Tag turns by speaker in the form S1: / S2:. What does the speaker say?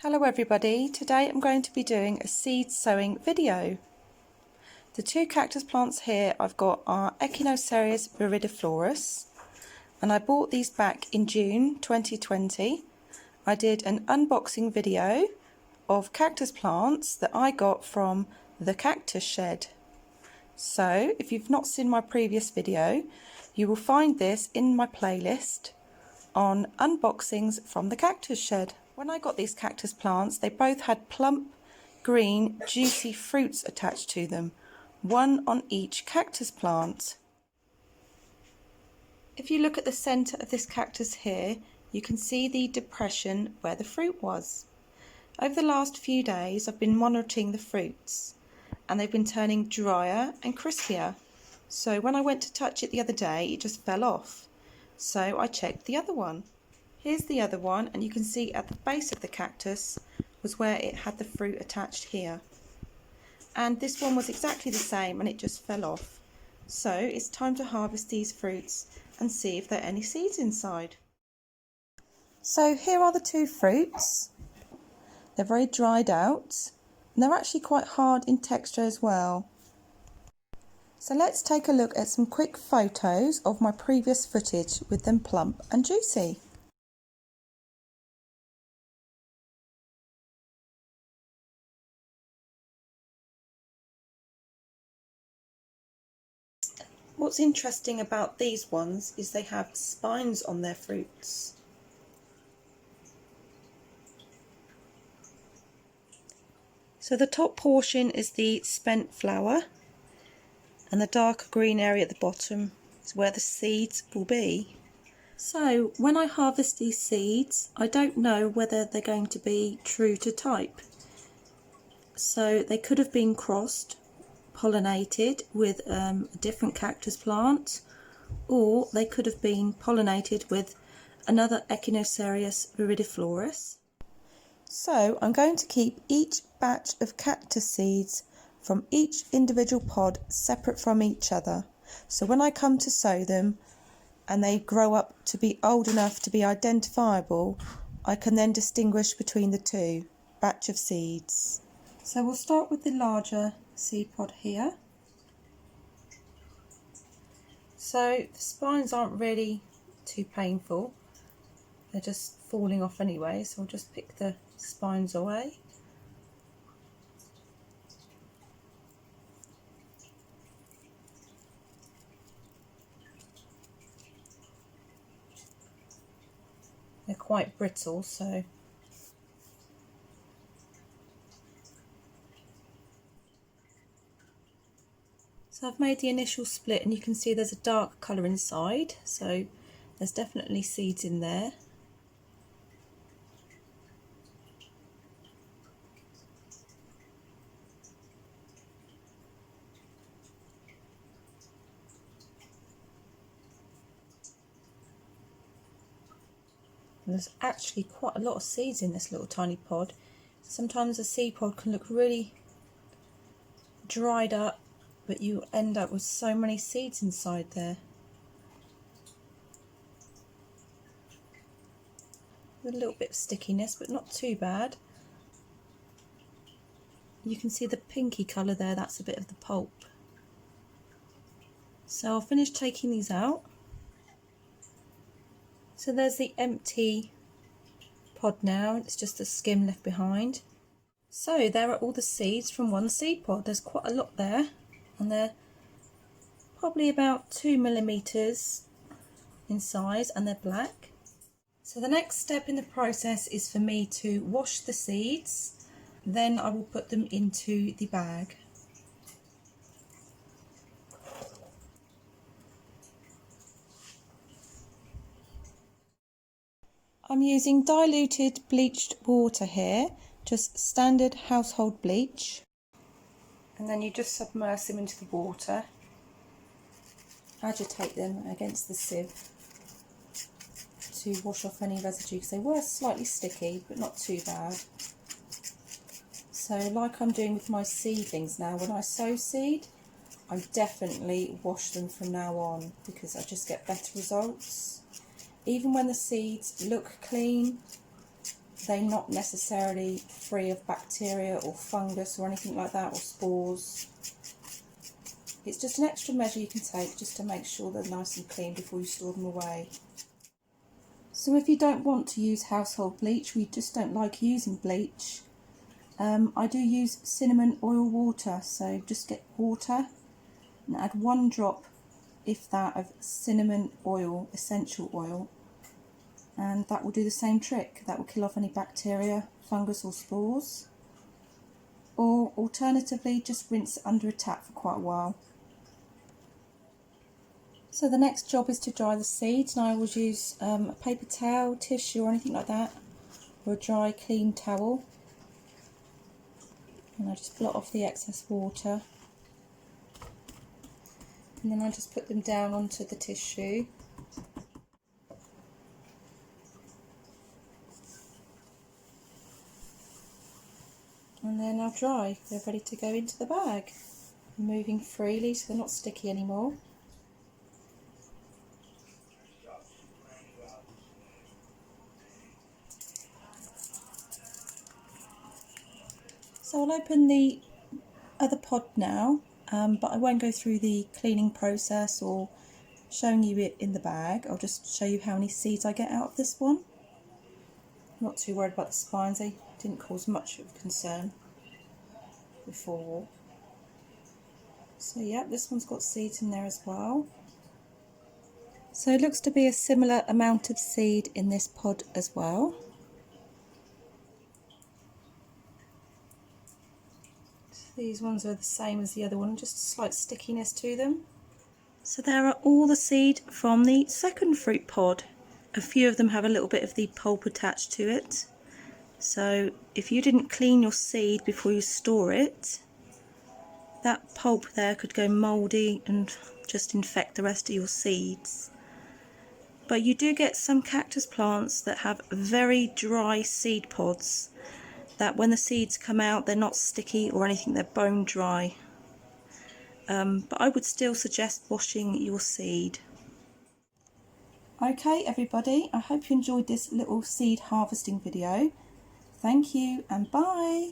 S1: Hello everybody, today I'm going to be doing a seed sowing video. The two cactus plants here I've got are ECHINOCEREUS VIFIDIFLORUS, and I bought these back in June 2020. I did an unboxing video of cactus plants that I got from the Cactus shed. So if you've not seen my previous video, you will find this in my playlist on unboxings from the Cactus shed. When I got these cactus plants, they both had plump, green, juicy fruits attached to them, one on each cactus plant. If you look at the centre of this cactus here, you can see the depression where the fruit was. Over the last few days, I've been monitoring the fruits, and they've been turning drier and crispier. So when I went to touch it the other day, it just fell off. So I checked the other one. Here's the other one, and you can see at the base of the cactus was where it had the fruit attached here. And this one was exactly the same, and it just fell off. So it's time to harvest these fruits and see if there are any seeds inside. So here are the two fruits. They're very dried out, and they're actually quite hard in texture as well. So let's take a look at some quick photos of my previous footage with them plump and juicy. What's interesting about these ones is they have spines on their fruits. So the top portion is the spent flower, and the dark green area at the bottom is where the seeds will be. So when I harvest these seeds, I don't know whether they're going to be true to type. So they could have been crossed, pollinated with a different cactus plant, or they could have been pollinated with another ECHINOCEREUS VIFIDIFLORUS. So I'm going to keep each batch of cactus seeds from each individual pod separate from each other. So when I come to sow them and they grow up to be old enough to be identifiable, I can then distinguish between the two batch of seeds. So we'll start with the larger seed pod here. So the spines aren't really too painful, they're just falling off anyway, so I'll just pick the spines away. They're quite brittle, so I've made the initial split, and you can see there's a dark colour inside, so there's definitely seeds in there. And there's actually quite a lot of seeds in this little tiny pod. Sometimes a seed pod can look really dried up, but you end up with so many seeds inside there. With a little bit of stickiness, but not too bad. You can see the pinky colour there, that's a bit of the pulp. So I'll finish taking these out. So there's the empty pod now, it's just the skim left behind. So there are all the seeds from one seed pod. There's quite a lot there, and they're probably about 2 millimeters in size, and they're black. So the next step in the process is for me to wash the seeds, then I will put them into the bag. I'm using diluted bleached water here, just standard household bleach, and then you just submerge them into the water, agitate them against the sieve to wash off any residue, because they were slightly sticky but not too bad. So like I'm doing with my seedlings now, when I sow seed, I definitely wash them from now on, because I just get better results. Even when the seeds look clean, they're not necessarily free of bacteria or fungus or anything like that, or spores. It's just an extra measure you can take just to make sure they're nice and clean before you store them away. So if you don't want to use household bleach, we just don't like using bleach, I do use cinnamon oil water. So just get water and add 1 drop, if that, of cinnamon oil, essential oil, and that will do the same trick. That will kill off any bacteria, fungus or spores. Or alternatively, just rinse it under a tap for quite a while. So the next job is to dry the seeds, and I always use a paper towel, tissue or anything like that, or a dry clean towel. And I just blot off the excess water. And then I just put them down onto the tissue. And then I'll dry. They're ready to go into the bag. Moving freely so they're not sticky anymore. So I'll open the other pod now, but I won't go through the cleaning process or showing you it in the bag. I'll just show you how many seeds I get out of this one. I'm not too worried about the spines, they didn't cause much of concern before. So yeah, this one's got seeds in there as well. So it looks to be a similar amount of seed in this pod as well. These ones are the same as the other one, just a slight stickiness to them. So there are all the seed from the second fruit pod. A few of them have a little bit of the pulp attached to it. So if you didn't clean your seed before you store it, that pulp there could go mouldy and just infect the rest of your seeds. But you do get some cactus plants that have very dry seed pods, that when the seeds come out they're not sticky or anything, they're bone dry. But I would still suggest washing your seed. Okay everybody, I hope you enjoyed this little seed harvesting video. Thank you and bye!